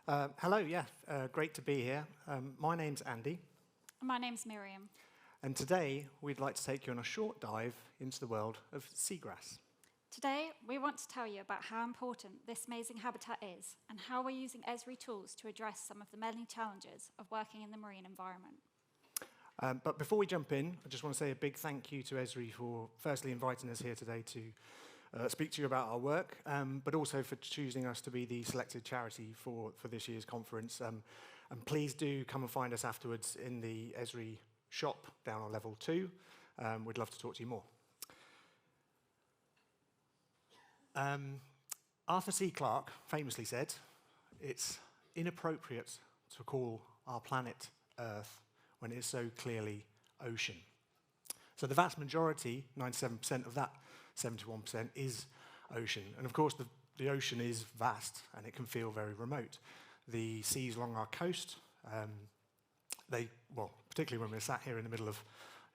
Hello, yeah, great to be here. My name's Andy. My name's Miriam. And today we'd like to take you on a short dive into the world of seagrass. Today, we want to tell you about how important this amazing habitat is and how we're using Esri tools to address some of the many challenges of working in the marine environment. But before we jump in, I just want to say a big thank you to Esri for firstly inviting us here today to speak to you about our work, but also for choosing us to be the selected charity for this year's conference. And please do come and find us afterwards in the Esri shop down on level 2. We'd love to talk to you more. Arthur C. Clarke famously said, "It's inappropriate to call our planet Earth when it is so clearly ocean." So the vast majority, 97% of that 71%, is ocean. And of course, the ocean is vast and it can feel very remote. The seas along our coast, particularly when we're sat here in the middle of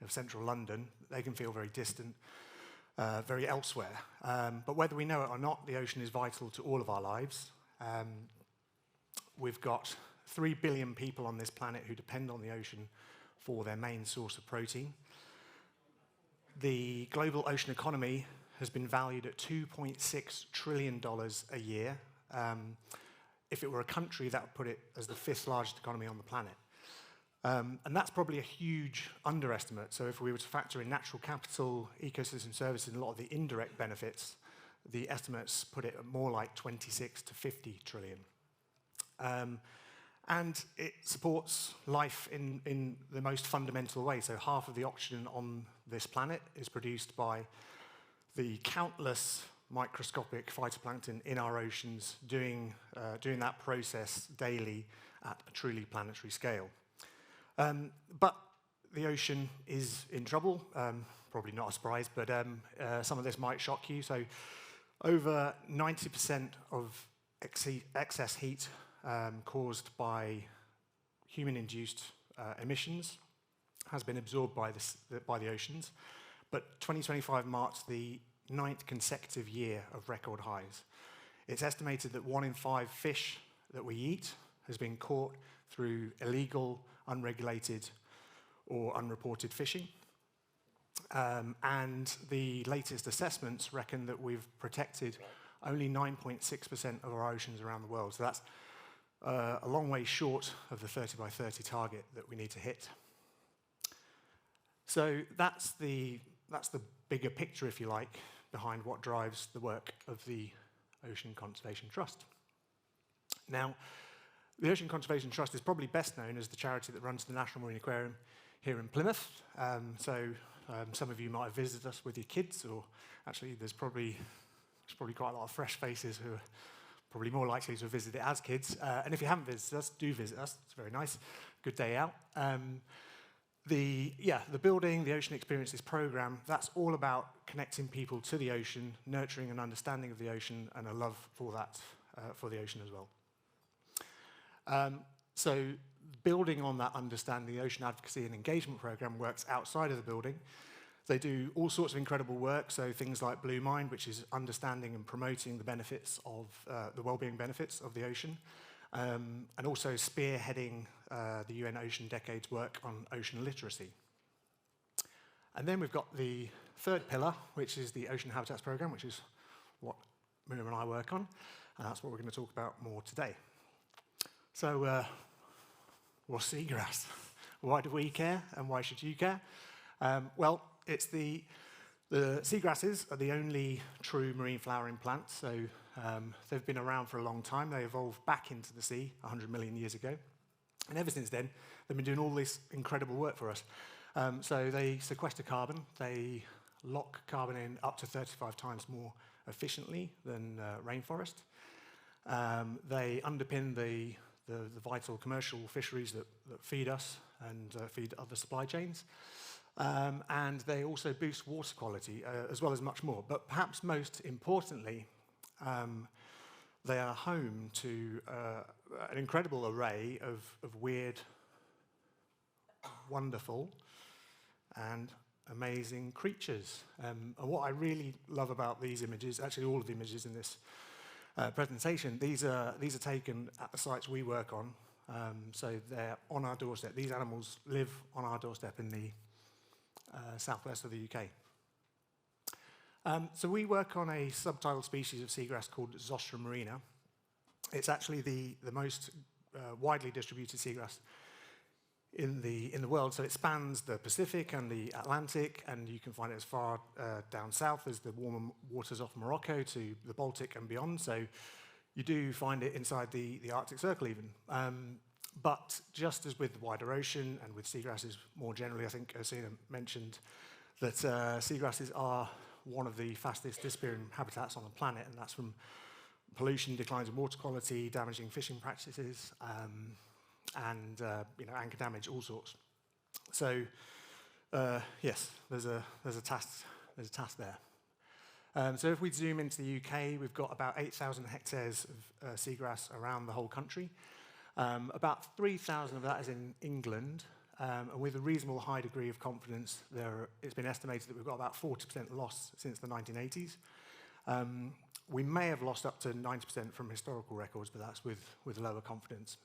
central London, they can feel very distant, very elsewhere. But whether we know it or not, the ocean is vital to all of our lives. We've got 3 billion people on this planet who depend on the ocean for their main source of protein. The global ocean economy has been valued at $2.6 trillion a year. If it were a country, that would put it as the 5th largest economy on the planet. And that's probably a huge underestimate. So if we were to factor in natural capital, ecosystem services, and a lot of the indirect benefits, the estimates put it at more like 26 to 50 trillion. And it supports life in the most fundamental way. So half of the oxygen on this planet is produced by the countless microscopic phytoplankton in our oceans doing that process daily at a truly planetary scale. But the ocean is in trouble, probably not a surprise, but some of this might shock you. So over 90% of excess heat caused by human-induced emissions has been absorbed by the oceans. But 2025 marks the 9th consecutive year of record highs. It's estimated that 1 in 5 fish that we eat has been caught through illegal, unregulated, or unreported fishing. And the latest assessments reckon that we've protected only 9.6% of our oceans around the world. So that's a long way short of the 30 by 30 target that we need to hit. So that's the bigger picture, if you like, behind what drives the work of the Ocean Conservation Trust. Now, the Ocean Conservation Trust is probably best known as the charity that runs the National Marine Aquarium here in Plymouth. Some of you might have visited us with your kids, or actually there's probably quite a lot of fresh faces who are probably more likely to visit it as kids. And if you haven't visited us, do visit us. It's very nice. Good day out. The Building the Ocean Experiences program, that's all about connecting people to the ocean, nurturing an understanding of the ocean, and a love for that, for the ocean as well. So building on that understanding, the Ocean Advocacy and Engagement Program works outside of the building. They do all sorts of incredible work, so things like Blue Mind, which is understanding and promoting the benefits of the well-being benefits of the ocean, and also spearheading the UN Ocean Decade's work on ocean literacy. And then we've got the third pillar, which is the Ocean Habitats Program, which is what Miriam and I work on, and that's what we're going to talk about more today. So, what's seagrass? Why do we care, and why should you care? Well, it's the seagrasses are the only true marine flowering plants, so they've been around for a long time. They evolved back into the sea 100 million years ago, and ever since then, they've been doing all this incredible work for us. So they sequester carbon, they lock carbon in up to 35 times more efficiently than rainforest. They underpin the vital commercial fisheries that feed us and feed other supply chains. And they also boost water quality, as well as much more. But perhaps most importantly, they are home to an incredible array of weird, wonderful, and amazing creatures. And what I really love about these images, actually all of the images in this presentation, these are taken at the sites we work on. So they're on our doorstep. These animals live on our doorstep in the southwest of the UK. So we work on a subtitle species of seagrass called Zostera marina. It's actually the most widely distributed seagrass in the world. So it spans the Pacific and the Atlantic, and you can find it as far down south as the warmer waters off Morocco to the Baltic and beyond. So you do find it inside the Arctic Circle even. But just as with the wider ocean and with seagrasses more generally, I think Ursina mentioned that seagrasses are one of the fastest disappearing habitats on the planet, and that's from pollution, declines in water quality, damaging fishing practices, and anchor damage, all sorts. So yes, there's a task there. So if we zoom into the UK, we've got about 8,000 hectares of seagrass around the whole country. About 3,000 of that is in England, and with a reasonable high degree of confidence, it's been estimated that we've got about 40% loss since the 1980s. We may have lost up to 90% from historical records, but that's with lower confidence.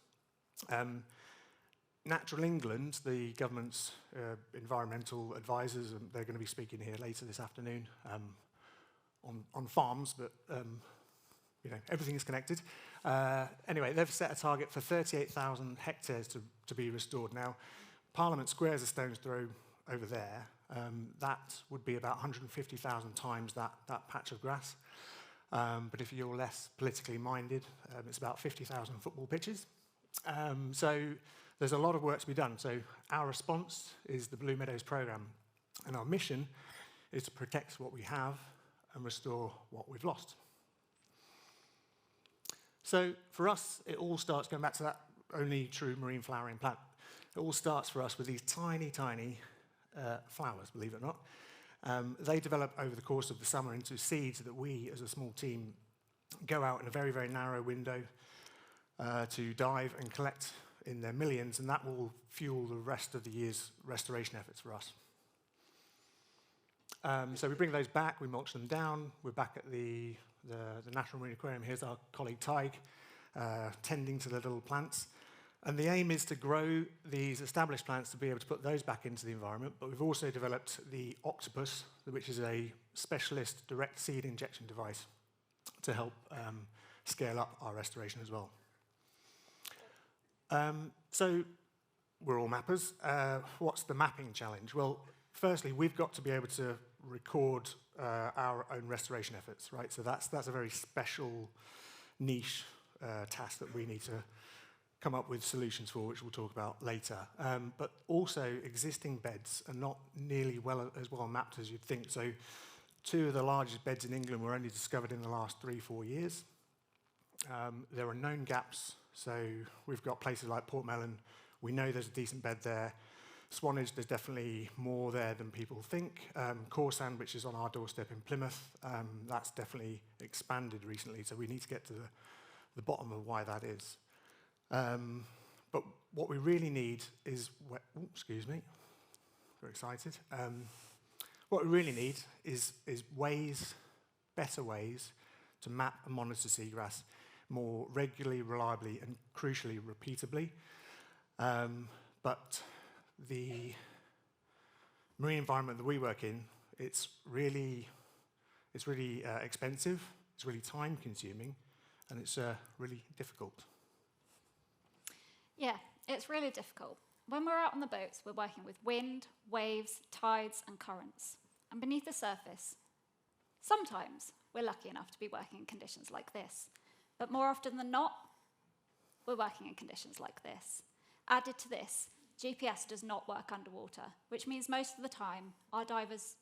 Natural England, the government's environmental advisors, they're going to be speaking here later this afternoon on farms, but everything is connected. Anyway, they've set a target for 38,000 hectares to be restored. Now, Parliament Square is a stone's throw over there. That would be about 150,000 times that patch of grass. But if you're less politically minded, it's about 50,000 football pitches. So there's a lot of work to be done. So our response is the Blue Meadows programme, and our mission is to protect what we have and restore what we've lost. So for us, it all starts, going back to that only true marine flowering plant, it all starts for us with these tiny, tiny flowers, believe it or not. They develop over the course of the summer into seeds that we, as a small team, go out in a very, very narrow window to dive and collect in their millions, and that will fuel the rest of the year's restoration efforts for us. So we bring those back, we mulch them down, we're back at the National Marine Aquarium. Here's our colleague Tig tending to the little plants. And the aim is to grow these established plants to be able to put those back into the environment, but we've also developed the Octopus, which is a specialist direct seed injection device to help scale up our restoration as well. So we're all mappers. What's the mapping challenge? Well, firstly, we've got to be able to record our own restoration efforts, right? So that's a very special niche task that we need to come up with solutions for, which we'll talk about later. But also, existing beds are not nearly as well mapped as you'd think. So 2 of the largest beds in England were only discovered in the last 3-4 years. There are known gaps. So we've got places like Portmelon. We know there's a decent bed there. Swanage, there's definitely more there than people think. Corsand, which is on our doorstep in Plymouth, that's definitely expanded recently. So we need to get to the bottom of why that is. But what we really need is, excuse me, very excited. What we really need is better ways to map and monitor seagrass more regularly, reliably, and crucially, repeatably. But the marine environment that we work in, it's really expensive, it's really time-consuming, and it's really difficult. Yeah, it's really difficult. When we're out on the boats, we're working with wind, waves, tides, and currents. And beneath the surface, sometimes we're lucky enough to be working in conditions like this. But more often than not, we're working in conditions like this. Added to this, GPS does not work underwater, which means most of the time our divers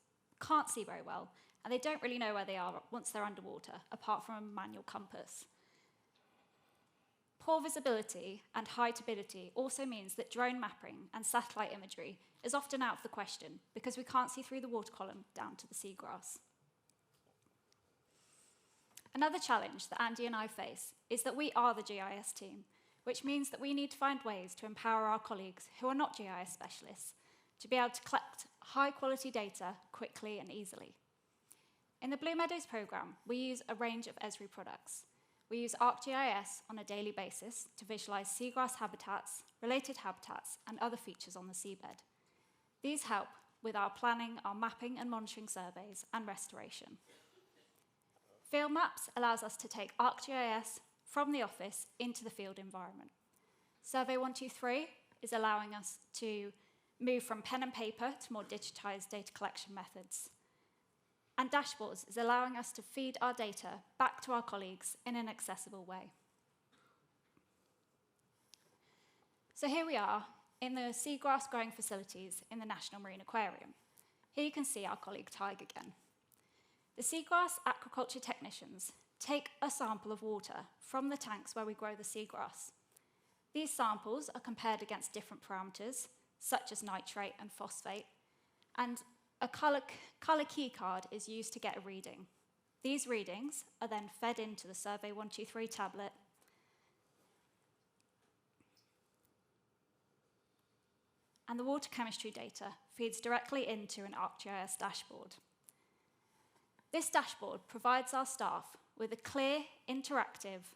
can't see very well, and they don't really know where they are once they're underwater, apart from a manual compass. Poor visibility and high turbidity also means that drone mapping and satellite imagery is often out of the question because we can't see through the water column down to the seagrass. Another challenge that Andy and I face is that we are the GIS team, which means that we need to find ways to empower our colleagues who are not GIS specialists to be able to collect high-quality data quickly and easily. In the Blue Meadows programme, we use a range of Esri products. we use ArcGIS on a daily basis to visualize seagrass habitats, related habitats, and other features on the seabed. These help with our planning, our mapping and monitoring surveys, and restoration. Field Maps allows us to take ArcGIS from the office into the field environment. Survey 123 is allowing us to move from pen and paper to more digitized data collection methods. And Dashboards is allowing us to feed our data back to our colleagues in an accessible way. So here we are in the seagrass growing facilities in the National Marine Aquarium. Here you can see our colleague Tig again. The seagrass aquaculture technicians take a sample of water from the tanks where we grow the seagrass. These samples are compared against different parameters, such as nitrate and phosphate, and a colour key card is used to get a reading. These readings are then fed into the Survey 123 tablet, and the water chemistry data feeds directly into an ArcGIS dashboard. This dashboard provides our staff with a clear, interactive,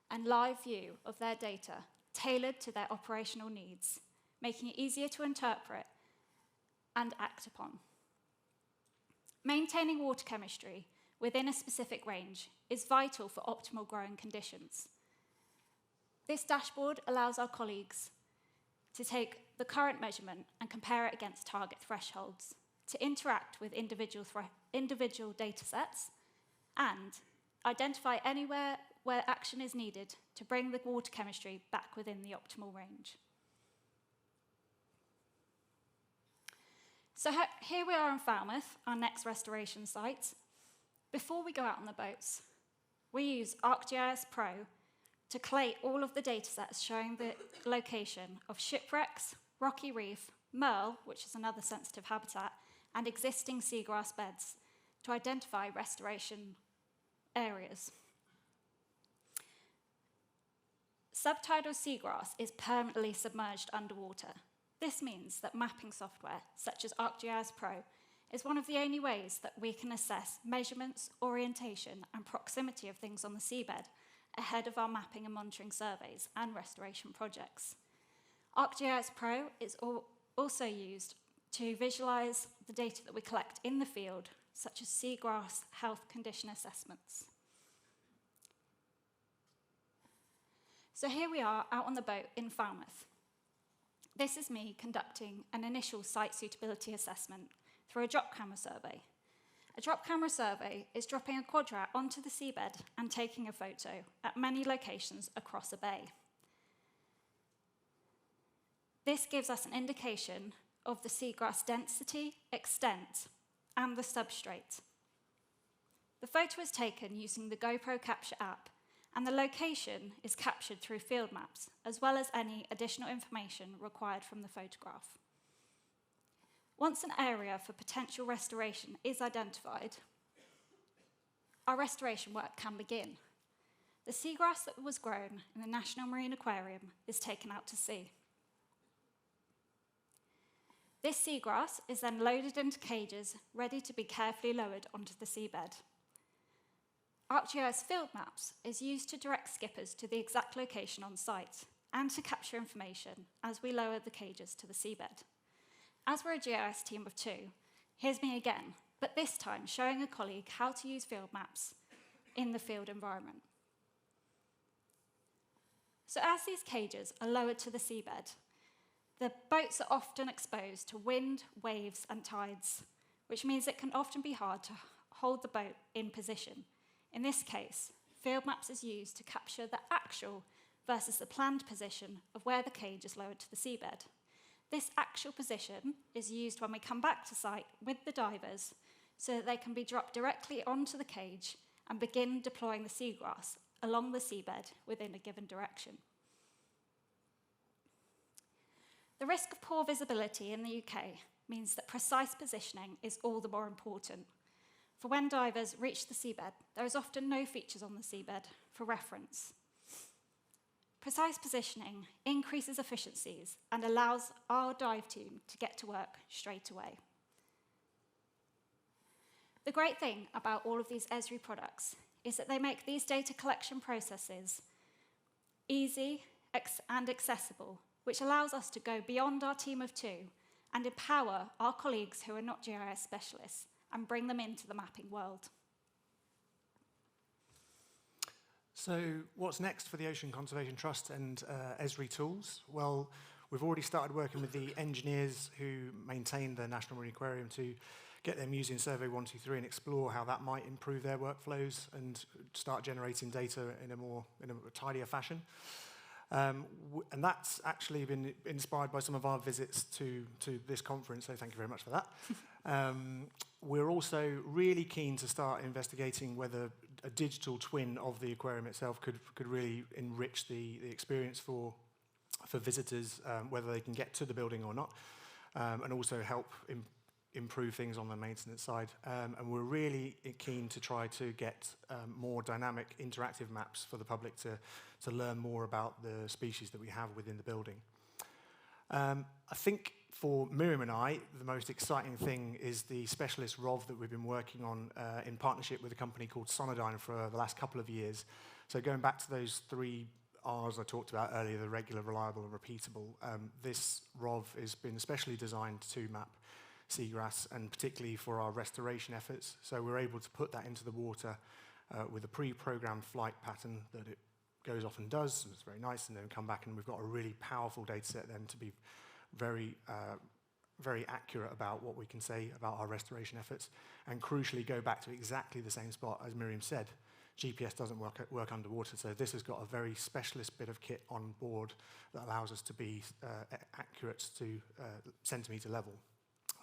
and live view of their data tailored to their operational needs, making it easier to interpret and act upon. Maintaining water chemistry within a specific range is vital for optimal growing conditions. This dashboard allows our colleagues to take the current measurement and compare it against target thresholds, to interact with individual data sets, and identify anywhere where action is needed to bring the water chemistry back within the optimal range. So here we are in Falmouth, our next restoration site. Before we go out on the boats, we use ArcGIS Pro to collate all of the data sets showing the location of shipwrecks, rocky reef, merle, which is another sensitive habitat, and existing seagrass beds to identify restoration areas. Subtidal seagrass is permanently submerged underwater. This means that mapping software, such as ArcGIS Pro, is one of the only ways that we can assess measurements, orientation, and proximity of things on the seabed ahead of our mapping and monitoring surveys and restoration projects. ArcGIS Pro is also used to visualize the data that we collect in the field, such as seagrass health condition assessments. So here we are out on the boat in Falmouth. This is me conducting an initial site suitability assessment through a drop camera survey. A drop camera survey is dropping a quadrat onto the seabed and taking a photo at many locations across a bay. This gives us an indication of the seagrass density, extent, and the substrate. The photo is taken using the GoPro Capture app, and the location is captured through field maps, as well as any additional information required from the photograph. Once an area for potential restoration is identified, our restoration work can begin. The seagrass that was grown in the National Marine Aquarium is taken out to sea. This seagrass is then loaded into cages, ready to be carefully lowered onto the seabed. ArcGIS Field Maps is used to direct skippers to the exact location on site and to capture information as we lower the cages to the seabed. As we're a GIS team of 2, here's me again, but this time showing a colleague how to use field maps in the field environment. So as these cages are lowered to the seabed, the boats are often exposed to wind, waves, and tides, which means it can often be hard to hold the boat in position. In this case, field maps is used to capture the actual versus the planned position of where the cage is lowered to the seabed. This actual position is used when we come back to site with the divers so that they can be dropped directly onto the cage and begin deploying the seagrass along the seabed within a given direction. The risk of poor visibility in the UK means that precise positioning is all the more important. For when divers reach the seabed, there is often no features on the seabed for reference. Precise positioning increases efficiencies and allows our dive team to get to work straight away. The great thing about all of these Esri products is that they make these data collection processes easy and accessible, which allows us to go beyond our team of 2 and empower our colleagues who are not GIS specialists and bring them into the mapping world. So what's next for the Ocean Conservation Trust and Esri tools? Well, we've already started working with the engineers who maintain the National Marine Aquarium to get them using Survey 123 and explore how that might improve their workflows and start generating data in a tidier fashion. And that's actually been inspired by some of our visits to this conference, so thank you very much for that. We're also really keen to start investigating whether a digital twin of the aquarium itself could really enrich the experience for visitors, whether they can get to the building or not, and also help improve things on the maintenance side. And we're really keen to try to get more dynamic interactive maps for the public to learn more about the species that we have within the building. I think for Miriam and I, the most exciting thing is the specialist ROV that we've been working on in partnership with a company called Sonodyne for the last couple of years. So going back to those 3 R's I talked about earlier, the regular, reliable, and repeatable, this ROV has been specially designed to map seagrass, and particularly for our restoration efforts. So we're able to put that into the water with a pre-programmed flight pattern that it goes off and does, and it's very nice, and then come back, and we've got a really powerful data set then to be very, very accurate about what we can say about our restoration efforts, and crucially go back to exactly the same spot. As Miriam said, GPS doesn't work underwater, so this has got a very specialist bit of kit on board that allows us to be accurate to centimetre level.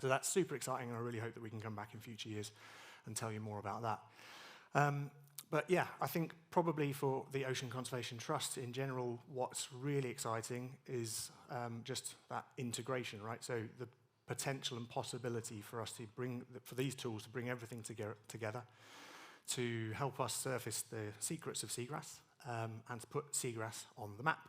So that's super exciting, and I really hope that we can come back in future years and tell you more about that. But yeah, I think probably for the Ocean Conservation Trust in general, what's really exciting is just that integration, right? So the potential and possibility for us to for these tools to bring everything together to help us surface the secrets of seagrass and to put seagrass on the map.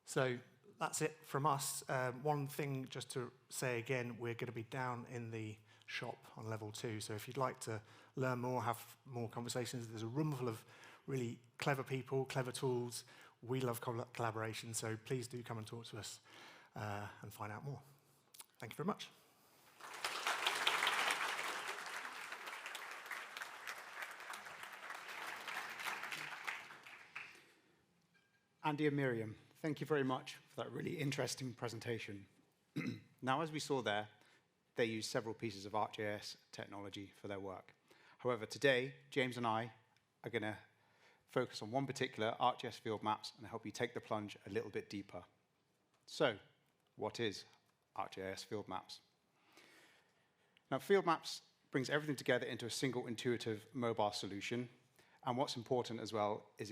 So that's it from us. One thing just to say again, we're going to be down in the shop on level 2. So if you'd like to learn more, have more conversations, there's a room full of really clever people, clever tools. We love collaboration, so please do come and talk to us and find out more. Thank you very much. Andy and Miriam, thank you very much for that really interesting presentation. Now, as we saw there, they use several pieces of ArcGIS technology for their work. However, today, James and I are going to focus on one particular ArcGIS Field Maps and help you take the plunge a little bit deeper. So, what is ArcGIS Field Maps? Now, Field Maps brings everything together into a single intuitive mobile solution. And what's important as well is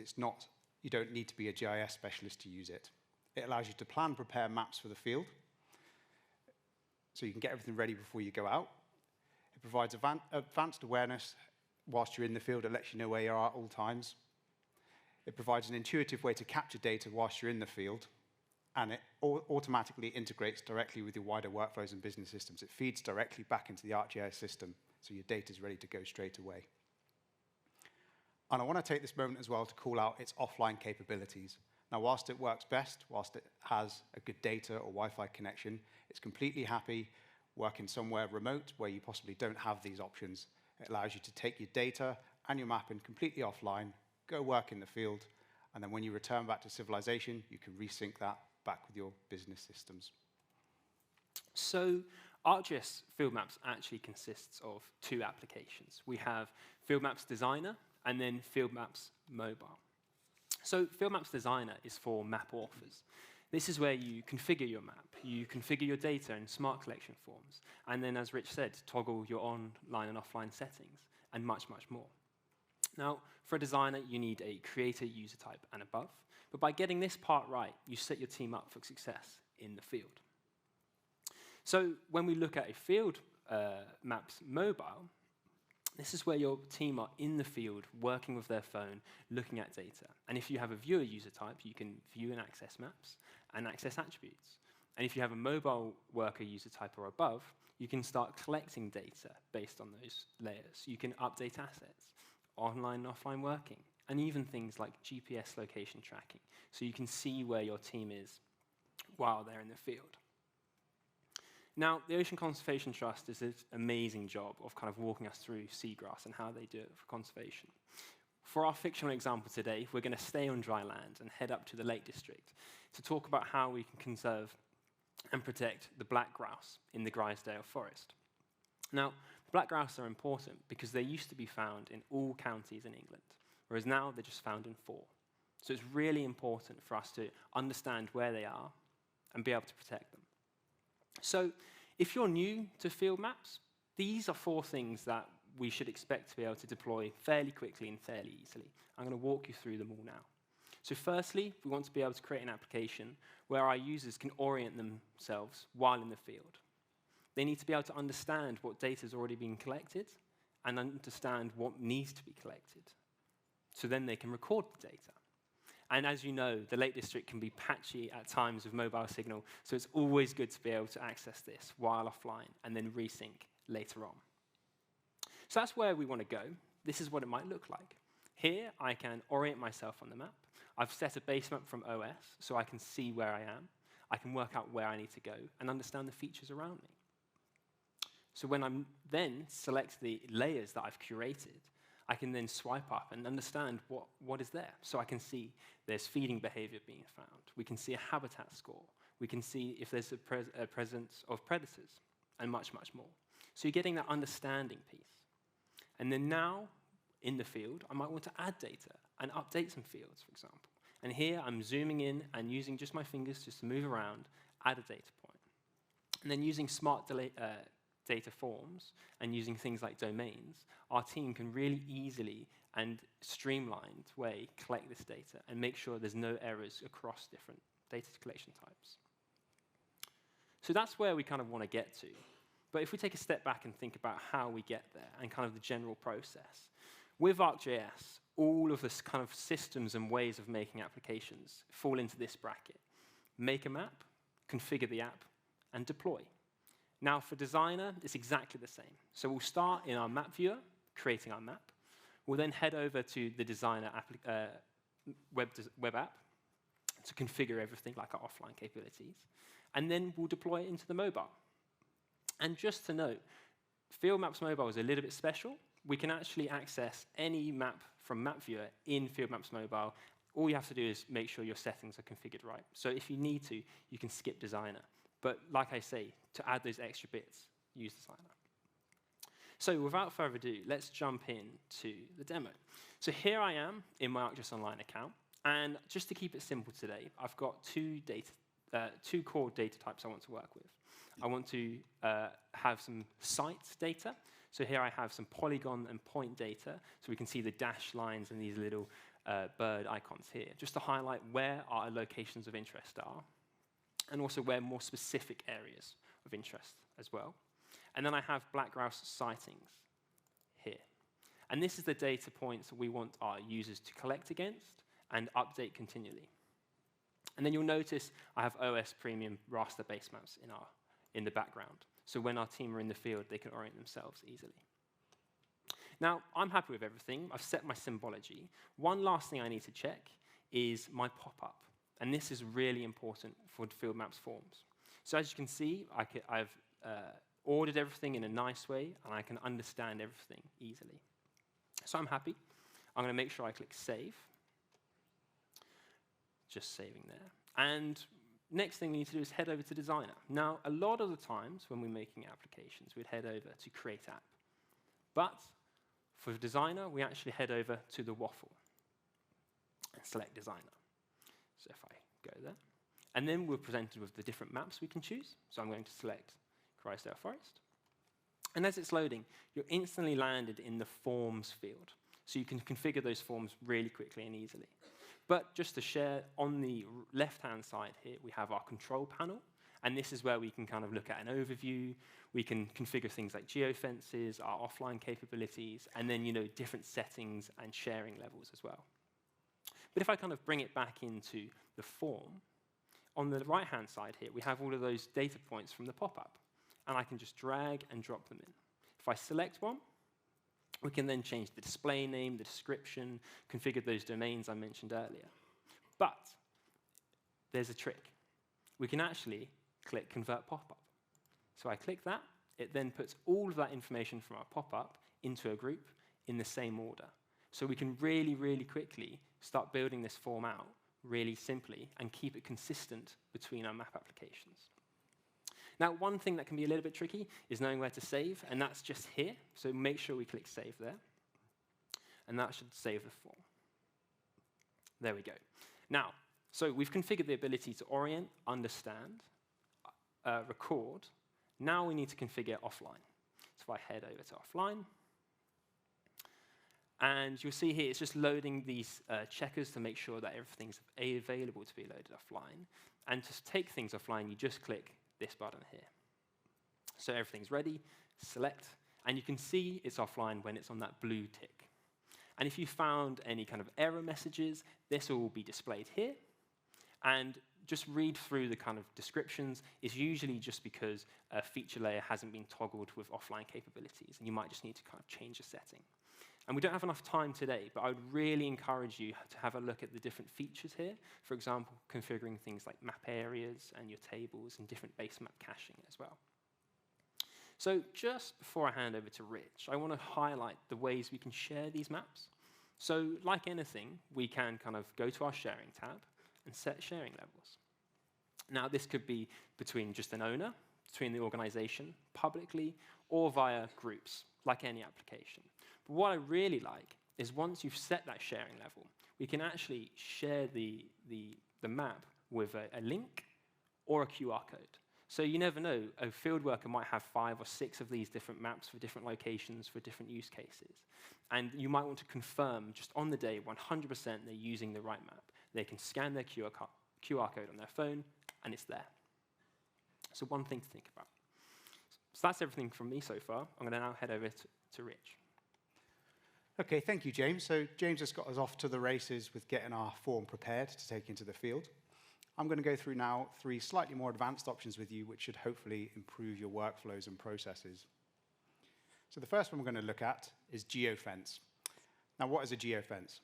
you don't need to be a GIS specialist to use it. It allows you to plan and prepare maps for the field, so you can get everything ready before you go out. It provides advanced awareness whilst you're in the field. It lets you know where you are at all times. It provides an intuitive way to capture data whilst you're in the field, and it automatically integrates directly with your wider workflows and business systems. It feeds directly back into the ArcGIS system, so your data is ready to go straight away. And I want to take this moment as well to call out its offline capabilities. Now, whilst it works best, whilst it has a good data or Wi-Fi connection, it's completely happy working somewhere remote where you possibly don't have these options. It allows you to take your data and your mapping completely offline, go work in the field, and then when you return back to civilization, you can resync that back with your business systems. So ArcGIS Field Maps actually consists of 2 applications. We have Field Maps Designer and then Field Maps Mobile. So Field Maps Designer is for map authors. This is where you configure your map, you configure your data in smart collection forms, and then, as Rich said, toggle your online and offline settings, and much, much more. Now, for a designer, you need a creator, user type, and above. But by getting this part right, you set your team up for success in the field. So when we look at a Field Maps Mobile, this is where your team are in the field, working with their phone, looking at data. And if you have a viewer user type, you can view and access maps and access attributes. And if you have a mobile worker user type or above, you can start collecting data based on those layers. You can update assets, online and offline working, and even things like GPS location tracking, so you can see where your team is while they're in the field. Now, the Ocean Conservation Trust does this amazing job of kind of walking us through seagrass and how they do it for conservation. For our fictional example today, we're going to stay on dry land and head up to the Lake District to talk about how we can conserve and protect the black grouse in the Grisdale Forest. Now, black grouse are important because they used to be found in all counties in England, whereas now they're just found in 4. So it's really important for us to understand where they are and be able to protect them. So if you're new to field maps, these are 4 things that we should expect to be able to deploy fairly quickly and fairly easily. I'm going to walk you through them all now. So firstly, we want to be able to create an application where our users can orient themselves while in the field. They need to be able to understand what data has already been collected and understand what needs to be collected. So then they can record the data. And as you know, the Lake District can be patchy at times with mobile signal, so it's always good to be able to access this while offline and then resync later on. So that's where we want to go. This is what it might look like. Here, I can orient myself on the map. I've set a base map from OS, so I can see where I am. I can work out where I need to go and understand the features around me. So when I then select the layers that I've curated, I can then swipe up and understand what is there. So I can see there's feeding behavior being found. We can see a habitat score. We can see if there's a presence of predators, and much, much more. So you're getting that understanding piece. And then now, in the field, I might want to add data and update some fields, for example. And here, I'm zooming in and using just my fingers just to move around, add a data point. And then using smart data forms and using things like domains, our team can really easily and streamlined way collect this data and make sure there's no errors across different data collection types. So that's where we kind of want to get to. But if we take a step back and think about how we get there and kind of the general process, with ArcGIS, all of this kind of systems and ways of making applications fall into this bracket. Make a map, configure the app, and deploy. Now, for Designer, it's exactly the same. So we'll start in our map viewer, creating our map. We'll then head over to the Designer web app to configure everything like our offline capabilities. And then we'll deploy it into the mobile. And just to note, Field Maps Mobile is a little bit special. We can actually access any map from Map Viewer in Field Maps Mobile. All you have to do is make sure your settings are configured right. So if you need to, you can skip Designer. But like I say, to add those extra bits, use Designer. So without further ado, let's jump into the demo. So here I am in my ArcGIS Online account. And just to keep it simple today, I've got two core data types I want to work with. I want to have some site data. So here I have some polygon and point data, so we can see the dashed lines and these little bird icons here, just to highlight where our locations of interest are, and also where more specific areas of interest as well. And then I have black grouse sightings here. And this is the data points that we want our users to collect against and update continually. And then you'll notice I have OS Premium raster base maps in the background. So when our team are in the field, they can orient themselves easily. Now, I'm happy with everything. I've set my symbology. One last thing I need to check is my pop-up. And this is really important for Field Maps forms. So as you can see, I've ordered everything in a nice way, and I can understand everything easily. So I'm happy. I'm going to make sure I click Save. Just saving there. And next thing we need to do is head over to Designer. Now, a lot of the times when we're making applications, we'd head over to Create App. But for Designer, we actually head over to the waffle and select Designer. So if I go there, and then we're presented with the different maps we can choose. So I'm going to select Grisdale Forest. And as it's loading, you're instantly landed in the Forms field. So you can configure those forms really quickly and easily. But just to share, on the left-hand side here, we have our control panel. And this is where we can kind of look at an overview. We can configure things like geofences, our offline capabilities, and then different settings and sharing levels as well. But if I kind of bring it back into the form, on the right-hand side here, we have all of those data points from the pop-up, and I can just drag and drop them in. If I select one, we can then change the display name, the description, configure those domains I mentioned earlier. But there's a trick. We can actually click Convert Pop-up. So I click that. It then puts all of that information from our pop-up into a group in the same order. So we can really, really quickly start building this form out really simply and keep it consistent between our map applications. Now, one thing that can be a little bit tricky is knowing where to save, and that's just here. So make sure we click Save there. And that should save the form. There we go. Now, so we've configured the ability to orient, understand, record. Now we need to configure offline. So if I head over to offline, and you'll see here it's just loading these checkers to make sure that everything's available to be loaded offline. And to take things offline, you just click this button here. So everything's ready, select, and you can see it's offline when it's on that blue tick. And if you found any kind of error messages, this will be displayed here. And just read through the kind of descriptions. Is usually just because a feature layer hasn't been toggled with offline capabilities, and you might just need to kind of change a setting. And we don't have enough time today, but I would really encourage you to have a look at the different features here. For example, configuring things like map areas and your tables and different base map caching as well. So just before I hand over to Rich, I want to highlight the ways we can share these maps. So like anything, we can kind of go to our sharing tab and set sharing levels. Now, this could be between just an owner, between the organization, publicly, or via groups, like any application. But what I really like is once you've set that sharing level, we can actually share the map with a link or a QR code. So you never know, a field worker might have 5 or 6 of these different maps for different locations, for different use cases. And you might want to confirm just on the day 100% they're using the right map. They can scan their QR code on their phone, and it's there. So one thing to think about. So that's everything from me so far. I'm going to now head over to Rich. Okay, thank you, James. So James has got us off to the races with getting our form prepared to take into the field. I'm going to go through now 3 slightly more advanced options with you, which should hopefully improve your workflows and processes. So the first one we're going to look at is geofence. Now, what is a geofence?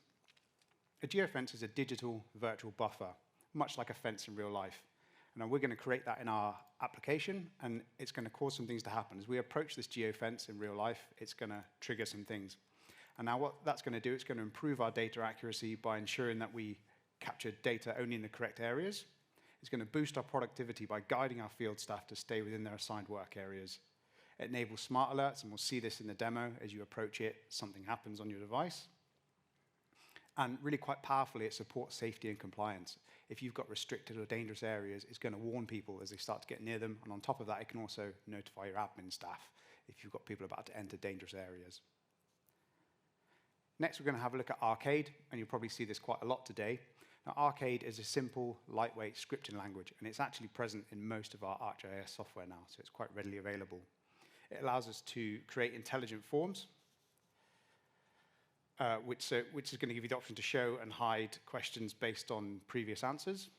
A geofence is a digital virtual buffer, much like a fence in real life. And we're going to create that in our application, and it's going to cause some things to happen. As we approach this geofence in real life, it's going to trigger some things. And now what that's going to do, it's going to improve our data accuracy by ensuring that we capture data only in the correct areas. It's going to boost our productivity by guiding our field staff to stay within their assigned work areas. It enables smart alerts, and we'll see this in the demo. As you approach it, something happens on your device. And really quite powerfully, it supports safety and compliance. If you've got restricted or dangerous areas, it's going to warn people as they start to get near them. And on top of that, it can also notify your admin staff if you've got people about to enter dangerous areas. Next, we're going to have a look at Arcade, and you'll probably see this quite a lot today. Now, Arcade is a simple, lightweight scripting language, and it's actually present in most of our ArcGIS software now, so it's quite readily available. It allows us to create intelligent forms, which is going to give you the option to show and hide questions based on previous answers.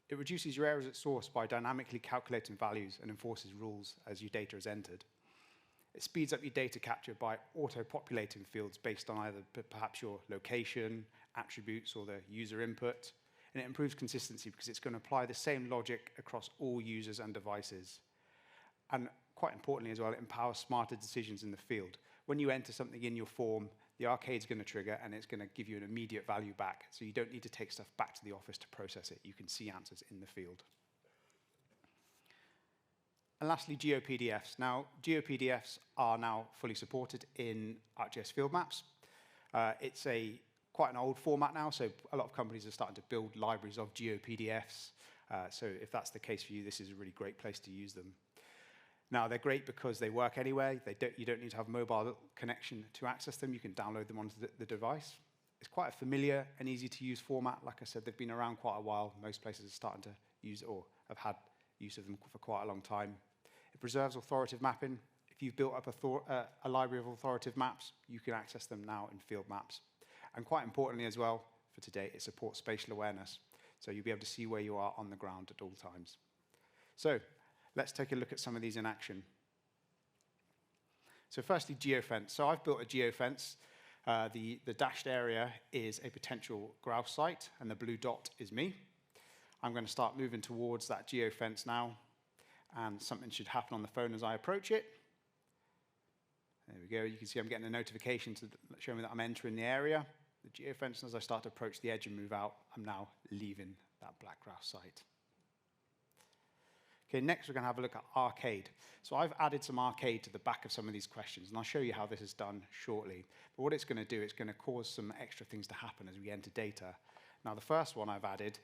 It reduces your errors at source by dynamically calculating values and enforces rules as your data is entered. It speeds up your data capture by auto-populating fields based on either perhaps your location, attributes, or the user input. And it improves consistency because it's going to apply the same logic across all users and devices. And quite importantly as well, it empowers smarter decisions in the field. When you enter something in your form, the Arcade's going to trigger, and it's going to give you an immediate value back. So you don't need to take stuff back to the office to process it. You can see answers in the field. And lastly, GeoPDFs. Now, GeoPDFs are now fully supported in ArcGIS Field Maps. It's quite an old format now, so a lot of companies are starting to build libraries of GeoPDFs. So if that's the case for you, this is a really great place to use them. Now, they're great because they work anywhere. You don't need to have a mobile connection to access them. You can download them onto the device. It's quite a familiar and easy-to-use format. Like I said, they've been around quite a while. Most places are starting to use or have had use of them for quite a long time. It preserves authoritative mapping. If you've built up a library of authoritative maps, you can access them now in Field Maps. And quite importantly as well, for today, it supports spatial awareness. So you'll be able to see where you are on the ground at all times. So let's take a look at some of these in action. So firstly, geofence. So I've built a geofence. The dashed area is a potential grouse site, and the blue dot is me. I'm going to start moving towards that geofence now, and something should happen on the phone as I approach it. There we go. You can see I'm getting a notification to show me that I'm entering the area, the geofence, and as I start to approach the edge and move out, I'm now leaving that black grouse site. Okay, next we're going to have a look at arcade. So I've added some arcade to the back of some of these questions, and I'll show you how this is done shortly. But what it's going to do, it's going to cause some extra things to happen as we enter data. Now, the first one I've added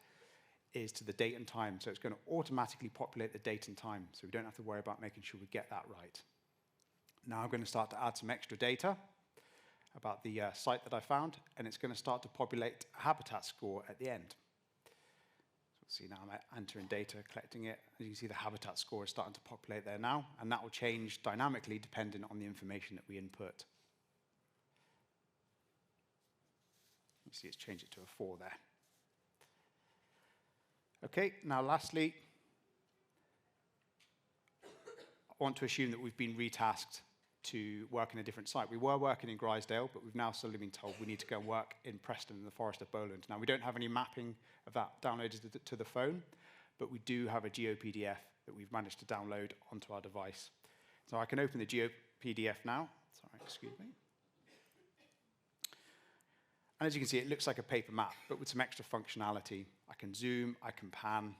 is to the date and time. So it's going to automatically populate the date and time, so we don't have to worry about making sure we get that right. Now I'm going to start to add some extra data about the site that I found, and it's going to start to populate a habitat score at the end. See, now I'm entering data, collecting it. As you can see, the habitat score is starting to populate there now, and that will change dynamically depending on the information that we input. You see it's changed it to a 4 there. Okay, now lastly, I want to assume that we've been retasked to work in a different site. We were working in Grisdale, but we've now suddenly been told we need to go and work in Preston in the Forest of Bowland. Now, we don't have any mapping of that downloaded to the phone, but we do have a GeoPDF that we've managed to download onto our device. So I can open the GeoPDF now. Sorry, excuse me. And as you can see, it looks like a paper map, but with some extra functionality. I can zoom, I can pan.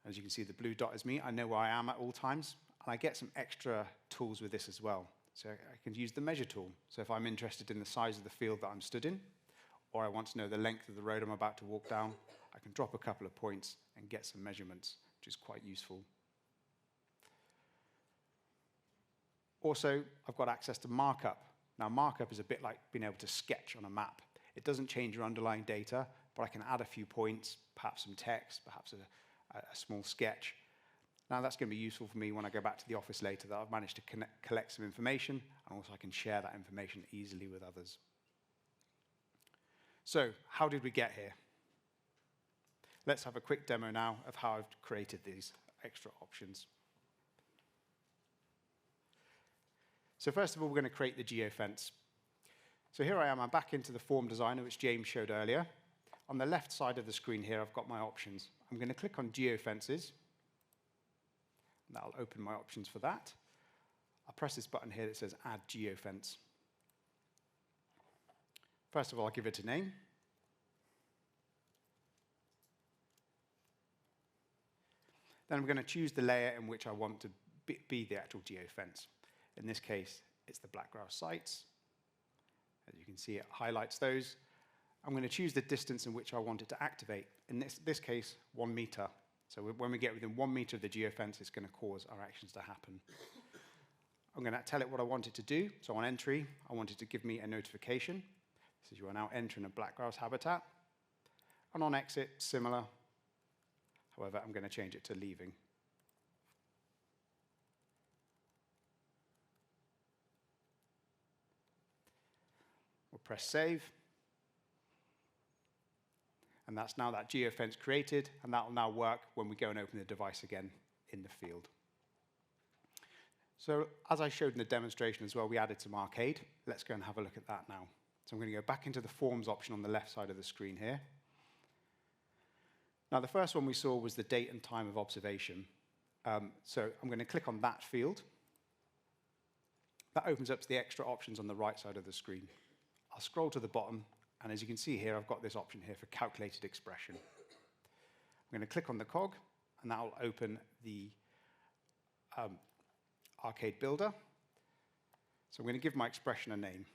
As you can see, the blue dot is me. I know where I am at all times. And I get some extra tools with this as well. So I can use the measure tool. So if I'm interested in the size of the field that I'm stood in, or I want to know the length of the road I'm about to walk down, I can drop a couple of points and get some measurements, which is quite useful. Also, I've got access to markup. Now, markup is a bit like being able to sketch on a map. It doesn't change your underlying data, but I can add a few points, perhaps some text, perhaps a small sketch. Now that's going to be useful for me when I go back to the office later, that I've managed to collect some information, and also I can share that information easily with others. So how did we get here? Let's have a quick demo now of how I've created these extra options. So first of all, we're going to create the geofence. So here I am, I'm back into the form designer, which James showed earlier. On the left side of the screen here, I've got my options. I'm going to click on geofences. That'll open my options for that. I'll press this button here that says Add Geofence. First of all, I'll give it a name. Then I'm going to choose the layer in which I want to be the actual geofence. In this case, it's the black grouse sites. As you can see, it highlights those. I'm going to choose the distance in which I want it to activate. In this case, 1 meter. So when we get within 1 meter of the geofence, it's going to cause our actions to happen. I'm going to tell it what I want it to do. So on entry, I want it to give me a notification. It says you are now entering a black grouse habitat. And on exit, similar. However, I'm going to change it to leaving. We'll press save. And that's now that geofence created, and that will now work when we go and open the device again in the field. So as I showed in the demonstration as well, we added some arcade. Let's go and have a look at that now. So I'm going to go back into the forms option on the left side of the screen here. Now the first one we saw was the date and time of observation. So I'm going to click on that field. That opens up the extra options on the right side of the screen. I'll scroll to the bottom. And as you can see here, I've got this option here for calculated expression. I'm going to click on the cog, and that will open the arcade builder. So I'm going to give my expression a name.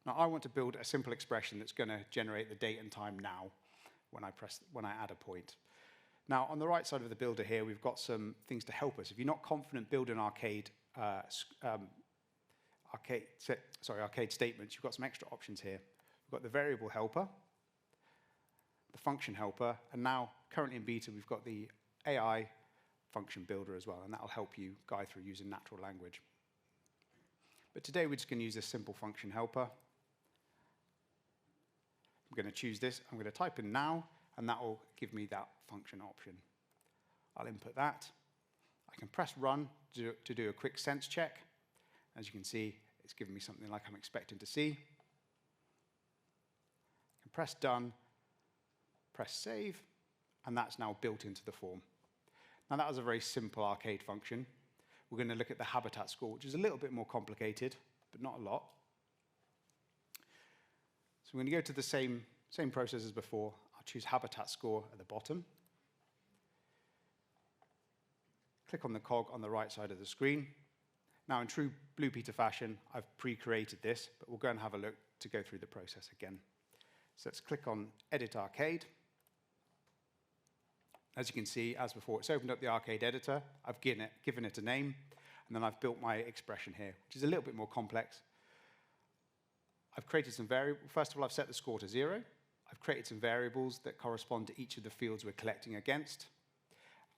Now I want to build a simple expression that's going to generate the date and time now when I add a point. Now on the right side of the builder here, we've got some things to help us. If you're not confident building arcade statements, you've got some extra options here. We've got the variable helper, the function helper, and now, currently in beta, we've got the AI function builder as well, and that'll help you guide through using natural language. But today, we're just going to use this simple function helper. I'm going to choose this. I'm going to type in now, and that will give me that function option. I'll input that. I can press run to do a quick sense check. As you can see, it's giving me something like I'm expecting to see. I can press done, press save, and that's now built into the form. Now that was a very simple arcade function. We're going to look at the habitat score, which is a little bit more complicated, but not a lot. So we're going to go to the same process as before. I'll choose habitat score at the bottom. Click on the cog on the right side of the screen. Now, in true Blue Peter fashion, I've pre-created this, but we'll go and have a look to go through the process again. So let's click on Edit Arcade. As you can see, as before, it's opened up the arcade editor. I've given it a name, and then I've built my expression here, which is a little bit more complex. I've created some variables. First of all, I've set the score to 0. I've created some variables that correspond to each of the fields we're collecting against.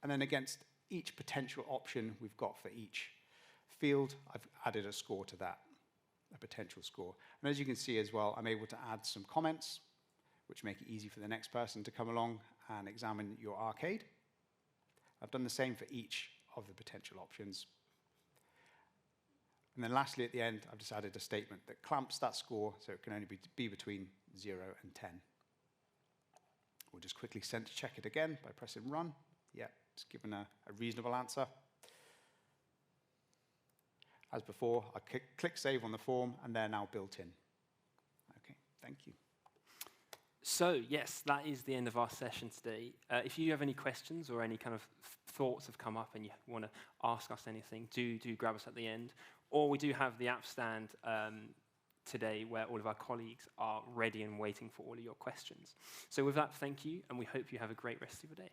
And then against each potential option we've got for each field, I've added a score to that, a potential score. And as you can see as well, I'm able to add some comments, which make it easy for the next person to come along and examine your arcade. I've done the same for each of the potential options. And then lastly, at the end, I've just added a statement that clamps that score, so it can only be between 0 and 10. We'll just quickly sense check it again by pressing run. Yeah, it's given a reasonable answer. As before, I click save on the form, and they're now built in. Okay, thank you. So, yes, that is the end of our session today. If you have any questions or any kind of thoughts have come up and you want to ask us anything, do grab us at the end. Or we do have the app stand today where all of our colleagues are ready and waiting for all of your questions. So with that, thank you, and we hope you have a great rest of your day.